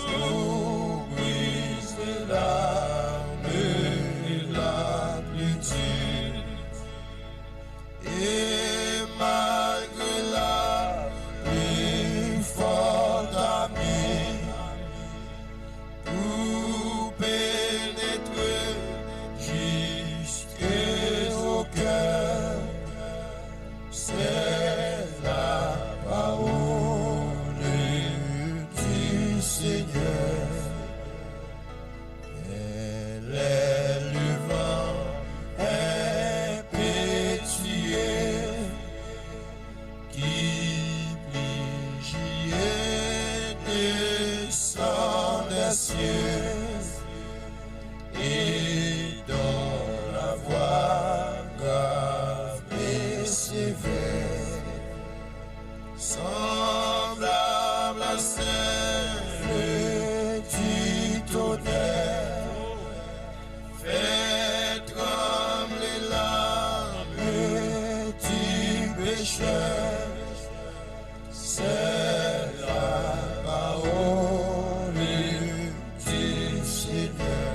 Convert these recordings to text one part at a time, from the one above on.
pour briser l'arme et la plétude. Et malgré la plus forte amie, pour pénétrer jusqu'au cœur, c'est la parole du Seigneur. Elle est le vent impétueux qui pliait descend des cieux et dans la voix grave et sévère, semblable à celle du tonnerre, fait trembler l'âme du pécheur. C'est la parole du Seigneur.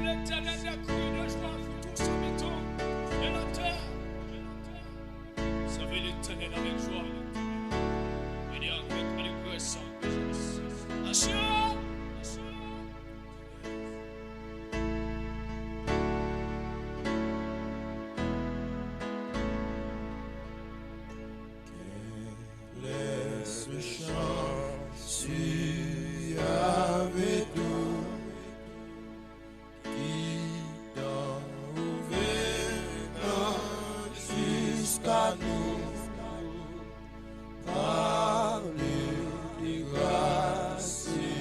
L'éternel des cris de joie pour tous habitants de la terre. Servez l'éternel avec joie. Venez avec allégresse. Assurez. Laisse le chant sur avec nous. Jusqu'à nous, parler de grâce et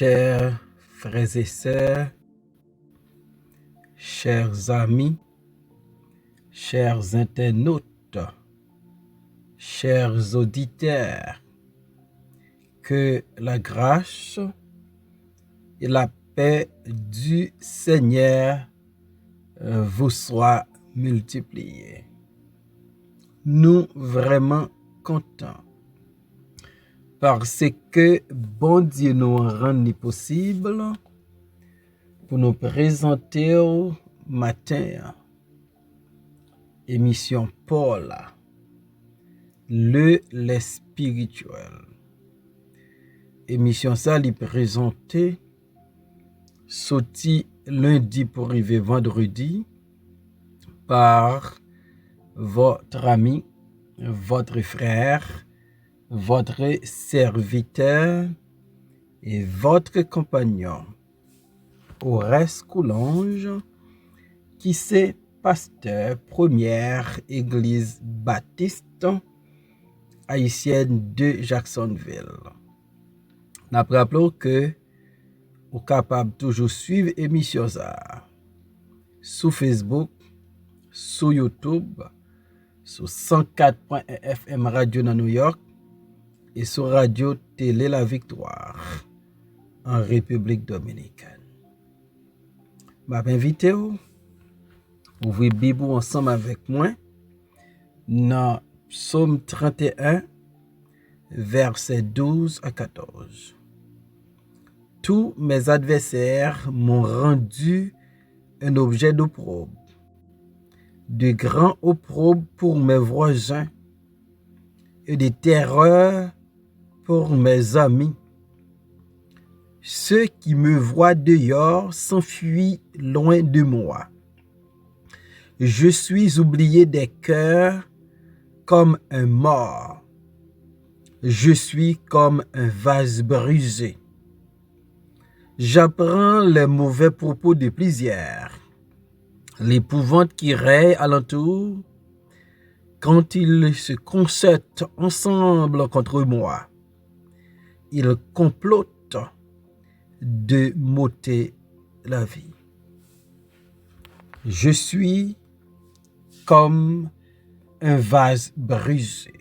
chers frères et sœurs, chers amis, chers internautes, chers auditeurs, que la grâce et la paix du Seigneur vous soient multipliées. Nous vraiment contents parce que bon Dieu nous rend possible pour nous présenter au matin émission Paul, les spirituel. Émission ça li présenté sorti lundi pour arriver vendredi par votre ami, votre frère, votre serviteur et votre compagnon, Horace Coulange, qui c'est pasteur première église baptiste haïtienne de Jacksonville. Nous rappelons que vous êtes capable toujours suivre l'émission sur Facebook, sur YouTube, sur 104.1 FM Radio dans New York et sur Radio Télé La Victoire en République Dominicaine. Je m'invite à ouvrir la Bible ensemble avec moi dans Psaume 31, versets 12 à 14. Tous mes adversaires m'ont rendu un objet d'opprobre, de grands opprobres pour mes voisins et de terreurs pour mes amis. Ceux qui me voient dehors s'enfuient loin de moi. Je suis oublié des cœurs comme un mort. Je suis comme un vase brisé. J'apprends les mauvais propos de plusieurs. L'épouvante qui règne alentour quand ils se concertent ensemble contre moi. Ils complotent de m'ôter la vie. Je suis comme un vase brisé.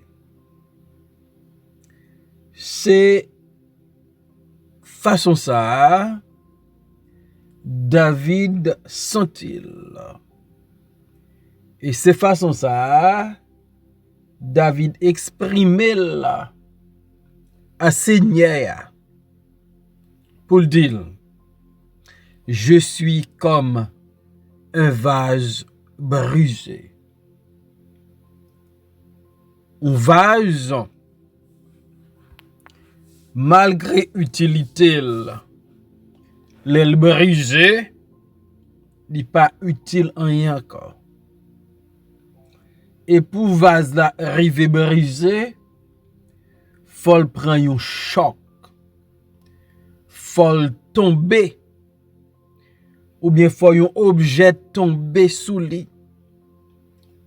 C'est façon ça, David sent-il. Et c'est façon ça, David exprimait là à Seigneur pour dire, je suis comme un vase brisé. Un vase, malgré utilité, l'aile brisé, n'est pas utile en rien encore. Et pour vase la arriver brisé, faut prendre un choc, faut tomber, ou bien faut un objet tomber sous lui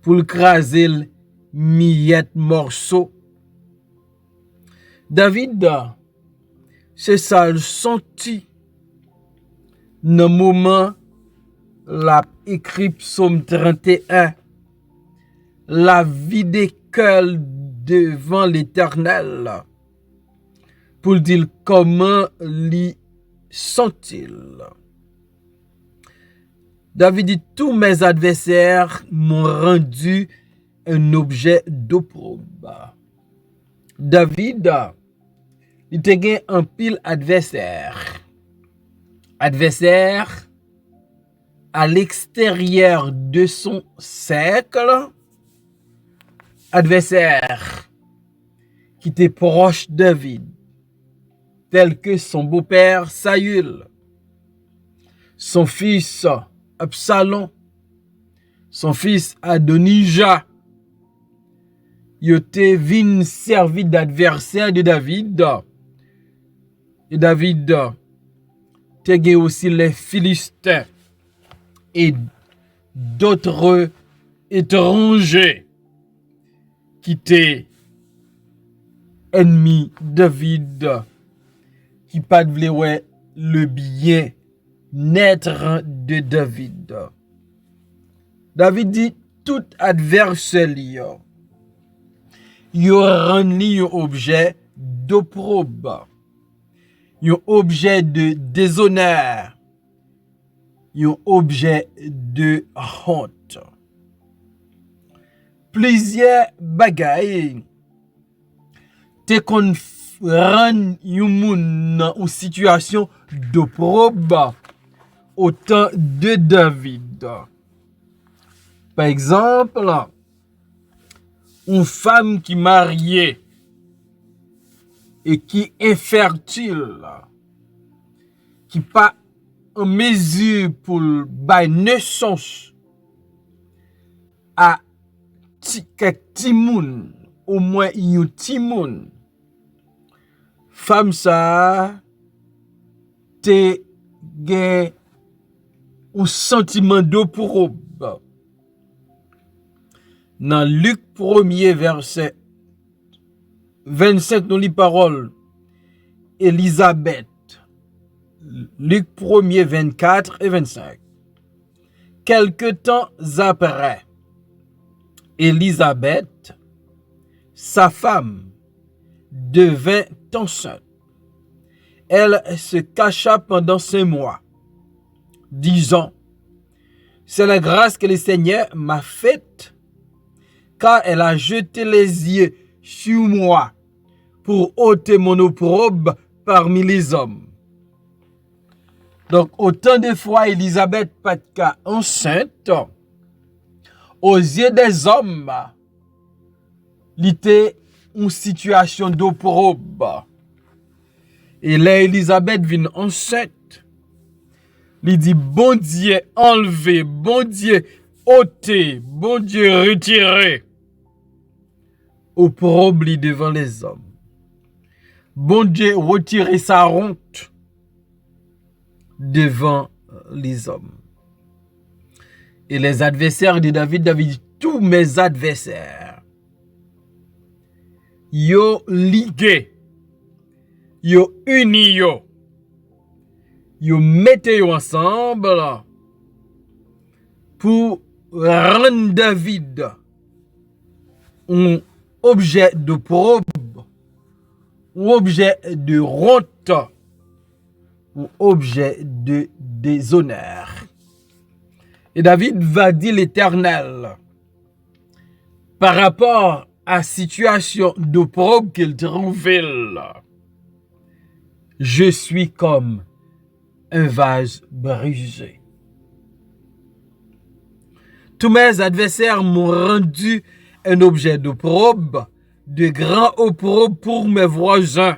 pour le craser le miette morceau. David, c'est ça le senti dans le moment la écrit Psaume 31, la vie des cœurs devant l'Éternel, pour dire comment lui sont-ils. David dit, tous mes adversaires m'ont rendu un objet d'opprobre. David, il te gagne un pile adversaire. Adversaire à l'extérieur de son cercle. Adversaire qui était proche de David, tel que son beau-père Saül, son fils Absalom, son fils Adonijah. Yo te vin servi d'adversaire de David. Et David te gen aussi les Philistins et d'autres étrangers qui étaient ennemis David, qui pas de vle le bien-être de David. David dit, tout adversaire yo rend li un objet d'opprobre, un objet de déshonneur, un objet de honte. Plusieurs bagailles te kon rend yon moun nan une situation d'opprobre au temps de David. Par exemple, une femme qui mariée et qui est infertile, qui pas en mesure pour bailler naissance à quelques timoun, au moins yon timoun, femme ça te gen un sentiment d'opprobre. Dans Luc 1er verset 25 nous lit parole Élisabeth. Luc 1er 24 et 25. Quelque temps après, Élisabeth, sa femme, devint enceinte. Elle se cacha pendant 5 mois, disant, c'est la grâce que le Seigneur m'a faite, car elle a jeté les yeux sur moi pour ôter mon opprobre parmi les hommes. Donc, autant de fois, Élisabeth pas de cas enceinte, aux yeux des hommes, il était une situation d'opprobre. Et là, Élisabeth vient enceinte. Il dit, bon Dieu enlevé, bon Dieu ôté, bon Dieu retiré. Opprobre devant les hommes. Bon Dieu retiré sa honte devant les hommes. Et les adversaires de David dit, tous mes adversaires, yo ligué, yo uni yo mette yo ensemble pour rendre David un objet de probe, un objet de honte, un objet de déshonneur. Et David va dire l'Éternel par rapport à la situation d'opprobre qu'il trouvait là. Je suis comme un vase brisé. Tous mes adversaires m'ont rendu un objet d'opprobre, de grand opprobre pour mes voisins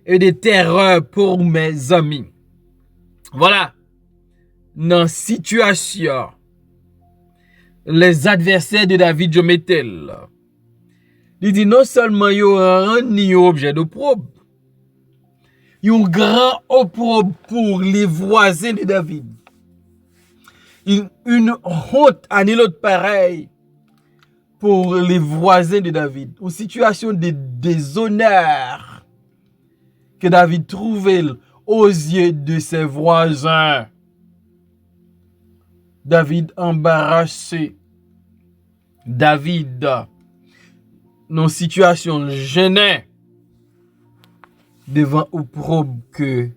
et de terreur pour mes amis. Voilà. Dans la situation, les adversaires de David, je mettais là. Il dit non seulement ils ont un objet d'opprobre, ils ont un grand opprobre pour les voisins de David. Une honte à nul autre pareil pour les voisins de David. Une situation de déshonneur que David trouvait aux yeux de ses voisins. David embarrassé. David dans une situation gênée devant opprobre que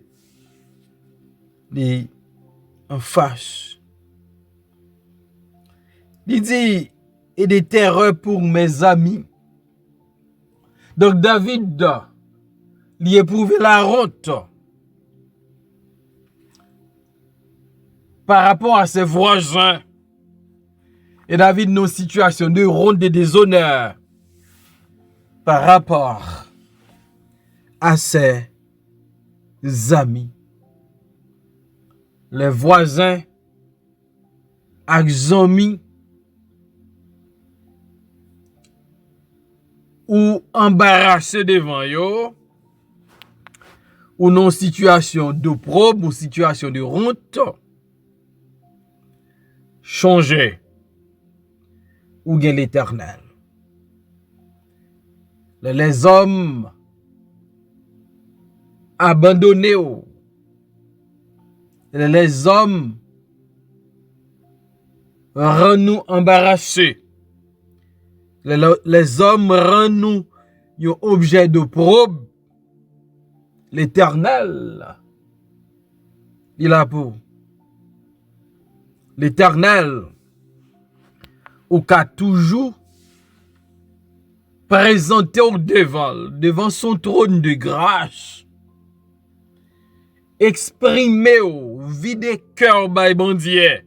les en face. Il dit, et des terreurs pour mes amis. Donc David, il éprouvait la honte par rapport à ses voisins. Et David dans une situation de honte, de déshonneur par rapport à ses amis. Les voisins, les amis, ou embarrassés devant yo, ou non situation d'opprobre, ou situation de honte, changer, ou bien l'Éternel. Les hommes abandonnés Les hommes rendent nous embarrassés. Les hommes rendent nous un objet de probe. L'Éternel, il a pour l'Éternel, ou qu'a toujours présenté au devant son trône de grâce, exprimé au vide cœur by bon Dieu,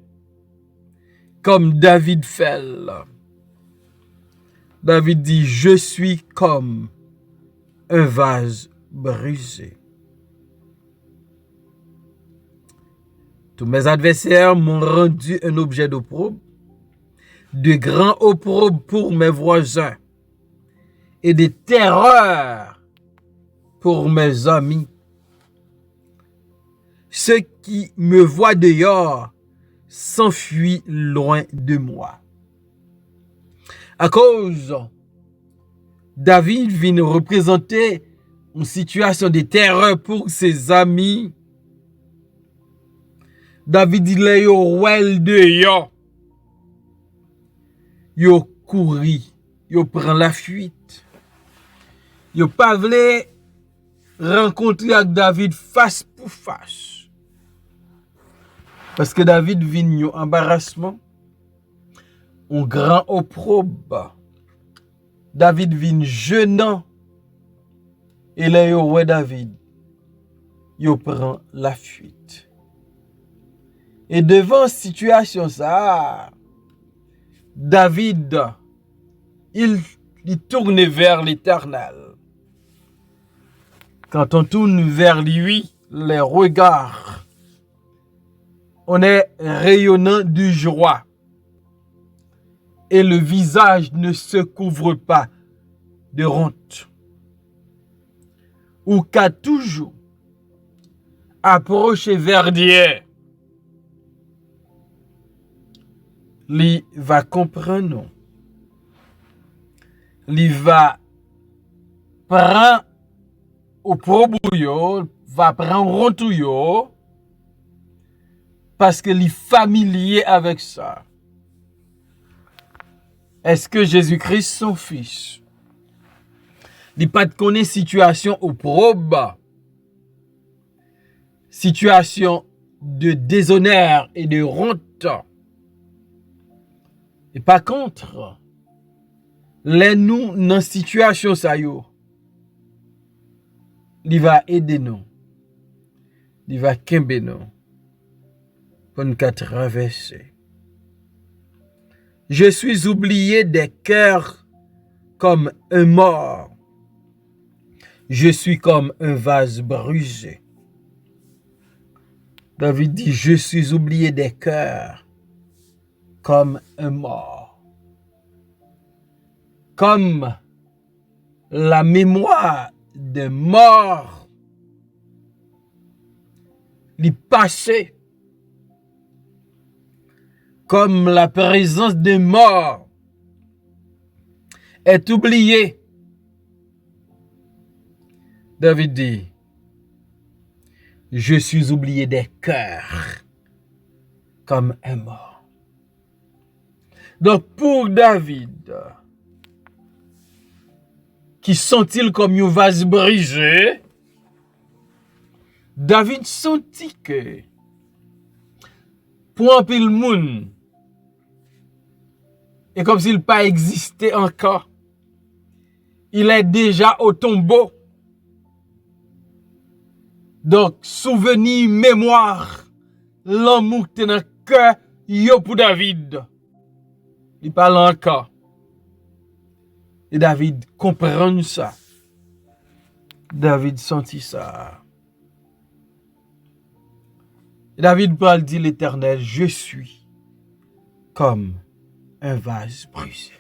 comme David fait. David dit, je suis comme un vase brisé. Tous mes adversaires m'ont rendu un objet d'opprobre, de grand opprobre pour mes voisins et de terreur pour mes amis. Ceux qui me voient dehors s'enfuient loin de moi. À cause, David vient représenter une situation de terreur pour ses amis. David il est au well de yo. Yo couri, yo prend la fuite. Yo pas vle rencontrer avec David face pour face. Parce que David vient yo embarrassement, un grand opprobre. David vient jeûnant. Et là yo ouais David, yo prend la fuite. Et devant situation ça, David, il tourne vers l'Éternel. Quand on tourne vers lui, les regards, on est rayonnant de joie. Et le visage ne se couvre pas de honte. Ou qu'a toujours approché vers Dieu. Li va comprendre. Li va prendre au probouyo, va prendre rontouyo, parce que li familier avec ça. Est-ce que Jésus-Christ son fils? Li pas de connaître situation au probe, situation de déshonneur et de honte. Et par contre, les nous dans situation ça yo, il va aider nous, il va kembe nous pour nous traverser. Je suis oublié des cœurs comme un mort. Je suis comme un vase brisé. David dit, je suis oublié des cœurs comme un mort. Comme la mémoire de mort, le passé, comme la présence de mort est oubliée. David dit, je suis oublié des cœurs comme un mort. Donc pour David, qui sont-ils comme un vase brisé, David sentit que pour un pile moun, et comme s'il pas existé encore, il est déjà au tombeau. Donc, souvenir, mémoire, l'amour qui est dans le cœur, yo pour David. Il parle encore. Et David comprend ça. David sentit ça. Et David parle, dit l'Éternel, je suis comme un vase brisé.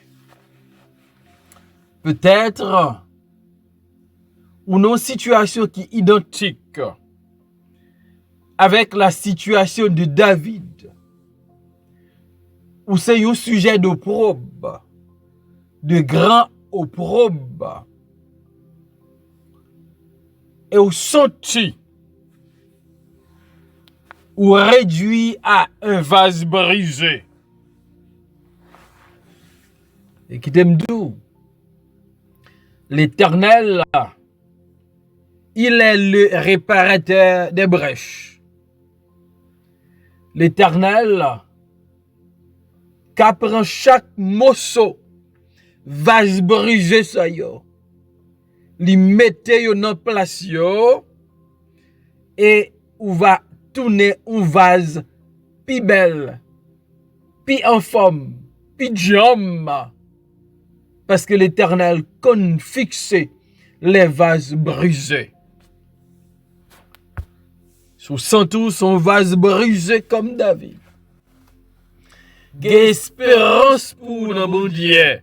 Peut-être une situation qui est identique avec la situation de David, où c'est un sujet d'opprobre, de grand opprobre, et où senti ou réduit à un vase brisé. Et qui t'aime d'où? L'Éternel, il est le réparateur des brèches. L'Éternel, qui prend chaque morceau, vase brisé ça yo, li mette yo dans place yo, et ou va tourner un vase pi belle, pi en forme, pi jam, parce que l'Éternel connaît fixer les vases brisés. Sous tout son vase brisé comme David. Espérance pour nos bon Dieu.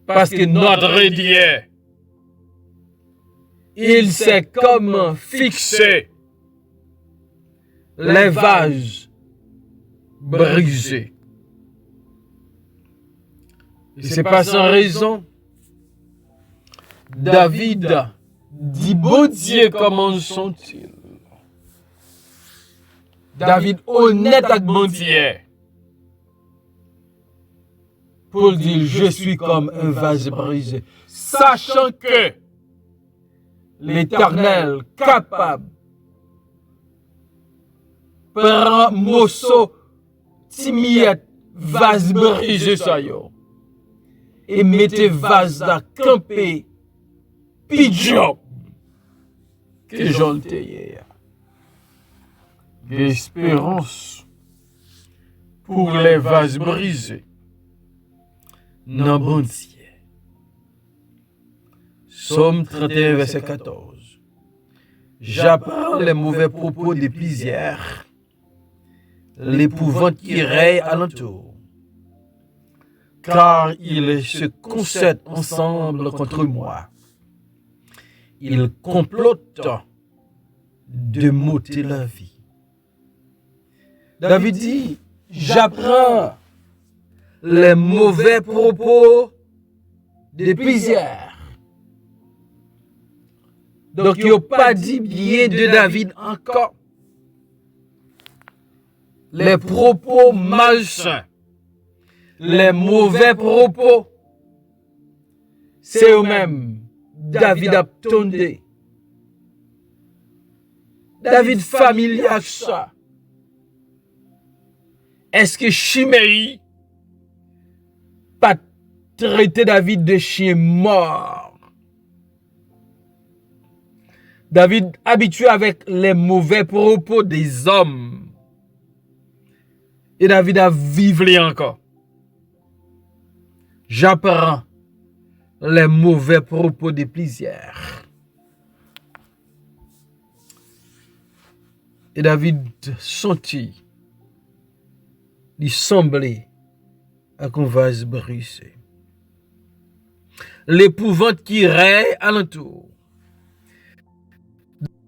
Parce que notre Dieu, il sait comment fixer les vases brisés. Et c'est pas sans raison. David dit, bon Dieu, comment sont-ils? David honnête avec bon Dieu. Pour dire, je suis comme un vase brisé. Sachant que l'Éternel capable prend morceau, timiette, vase brisé ça yo. Et mettez vase à camper, pidjon, que j'en t'ai. Espérance pour les vases brisés. Non, bon Dieu. Psaume 31, verset 14. J'apprends les mauvais propos des plusieurs, l'épouvante qui règne alentour. Car ils se concertent ensemble contre moi. Ils complotent de m'ôter la vie. David dit, j'apprends les mauvais propos des plusieurs. Donc, il n'y a pas dit bien de David encore. Les propos malsains, les mauvais propos, c'est eux-mêmes. David a tondé. David familier avec ça. Est-ce que Chiméi pas traité David de chien mort? David habitué avec les mauvais propos des hommes. Et David a vivré encore. J'apprends les mauvais propos des plusieurs. Et David sentit, il semblait à un vase brisé. L'épouvante qui règne alentour.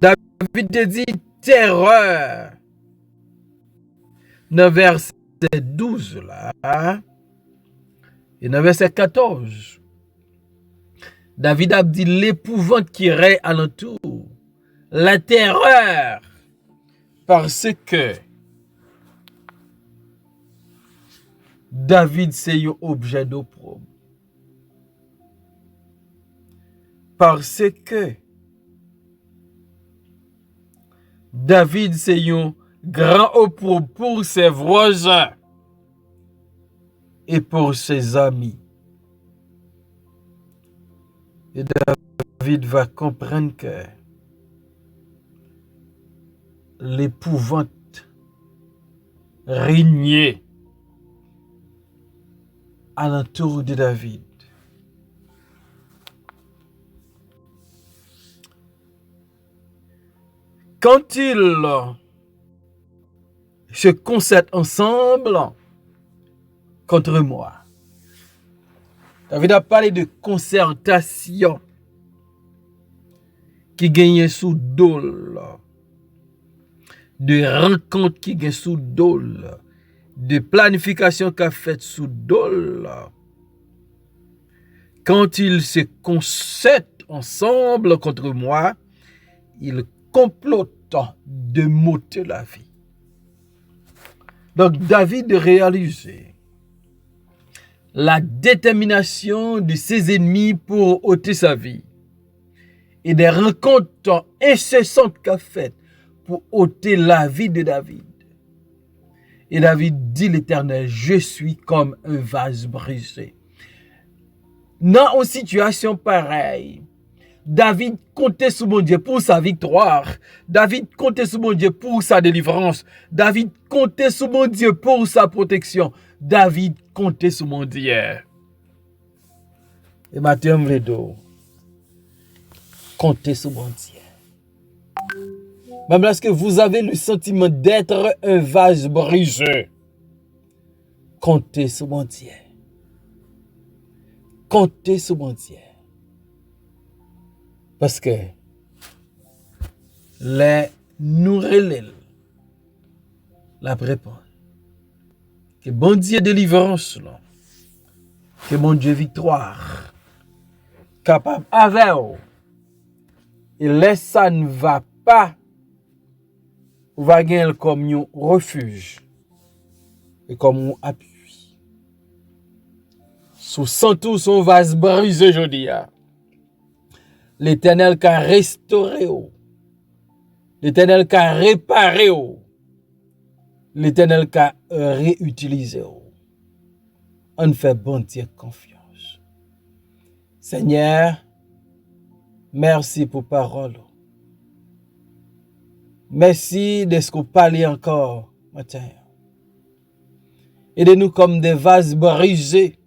David te dit terreur. Dans verset 12 là, et dans verset 14, David a dit l'épouvante qui règne alentour, la terreur, parce que David c'est un objet d'opprobre. Parce que David c'est un grand opprobre pour ses voisins et pour ses amis. Et David va comprendre que l'épouvante régnait alentour de David. Quand ils se concertent ensemble contre moi. David a parlé de concertation qui gagne sous dol, de rencontre qui gagne sous dol, de planification qu'a fait sous dol. Quand ils se concertent ensemble contre moi, ils complotent de m'ôter la vie. Donc David réalisait la détermination de ses ennemis pour ôter sa vie et des rencontres incessantes qu'a faites pour ôter la vie de David. Et David dit l'Éternel, je suis comme un vase brisé. Dans une situation pareille, David comptait sur mon Dieu pour sa victoire. David comptait sur mon Dieu pour sa délivrance. David comptait sur mon Dieu pour sa protection. David comptait sur mon Dieu. Et Matthieu Mvledo, comptez sur mon Dieu. Même lorsque vous avez le sentiment d'être un vase brisé, comptez sur mon Dieu. Comptez sur mon Dieu. Parce que les nourrir la réponse. Que bon Dieu délivrance là. Que mon Dieu victoire. Capable avec vous. Et là ça ne va pas. Vous va gagner comme un refuge. Et comme un appui. Sous tout son vase brisé aujourd'hui. L'Éternel qui a restauré. L'Éternel qui a réparé. L'Éternel qui a réutilisé. On fait bon Dieu confiance. Seigneur, merci pour parole. Merci de ce que vous parlez encore matin. Aidez-nous comme des vases brisés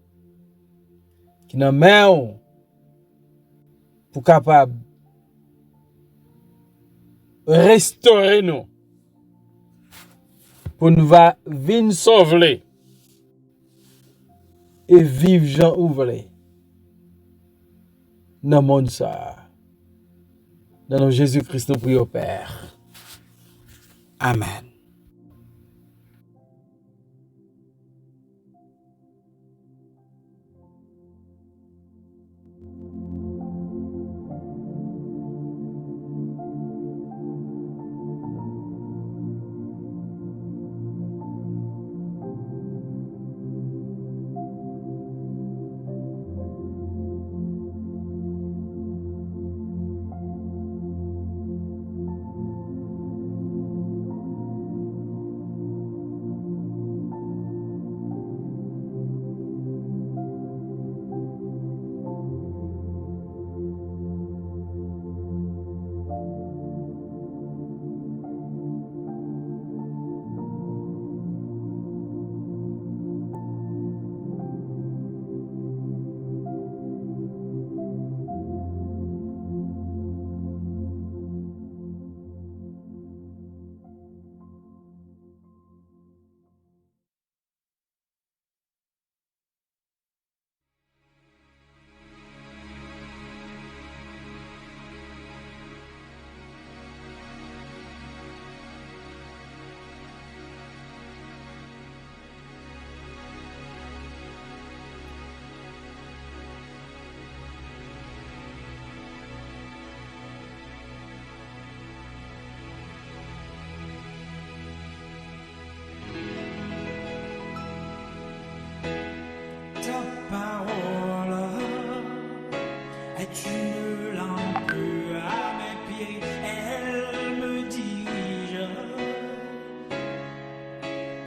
qui n'ont main pour capable restaurer nous pour nous va venir sauver et vivre Jean ouvré dans le monde ça. Dans le nom de Jésus-Christ, nous prions Père. Amen. Une lampe à mes pieds, elle me dirige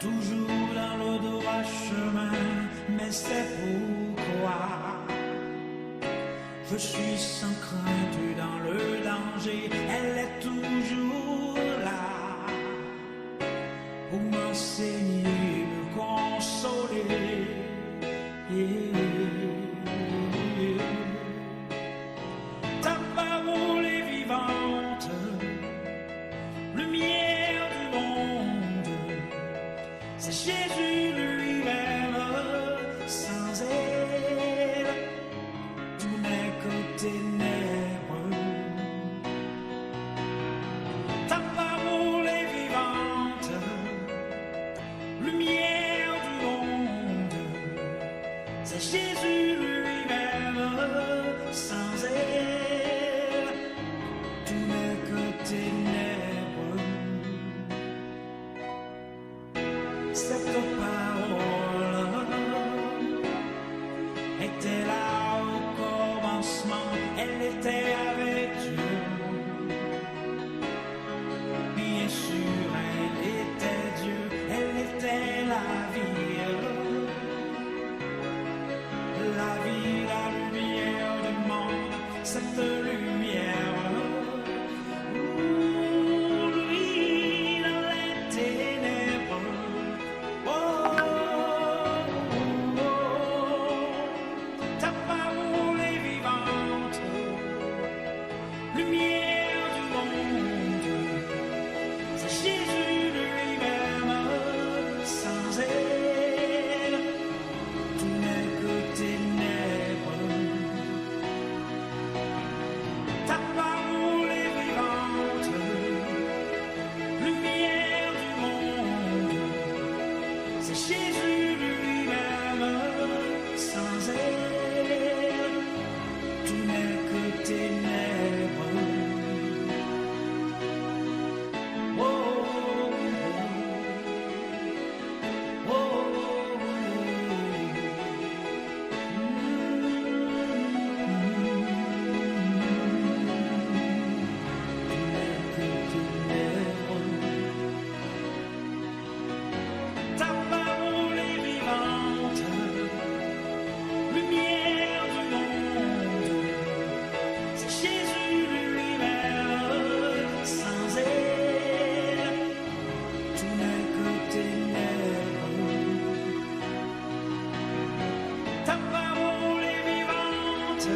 toujours dans le droit chemin, mais c'est pourquoi je suis sans crainte dans le danger. Elle est toujours là pour m'enseigner, me consoler. Ta parole est vivante, lumière du monde. C'est Jésus lui-même, sans elle, tout n'est que ténèbres. Ta parole est vivante, lumière du monde. C'est Jésus était avec Dieu. Bien sûr, elle était Dieu, elle était la vie, la lumière du monde, cette lumière. Lui dans les ténèbres. Oh, ta parole est vivante, lumière du monde. C'est Jésus lui-même, sans elle, tout n'est que ténèbres. Ta parole est vivante, lumière du monde. C'est Jésus lui-même, sans elle, tout n'est que ténèbres. Oh, oh, oh, ta parole est vivante, lumière du monde. C'est Jésus lui-même, sans elle, tout n'est que ténèbres. Ta parole est vivante,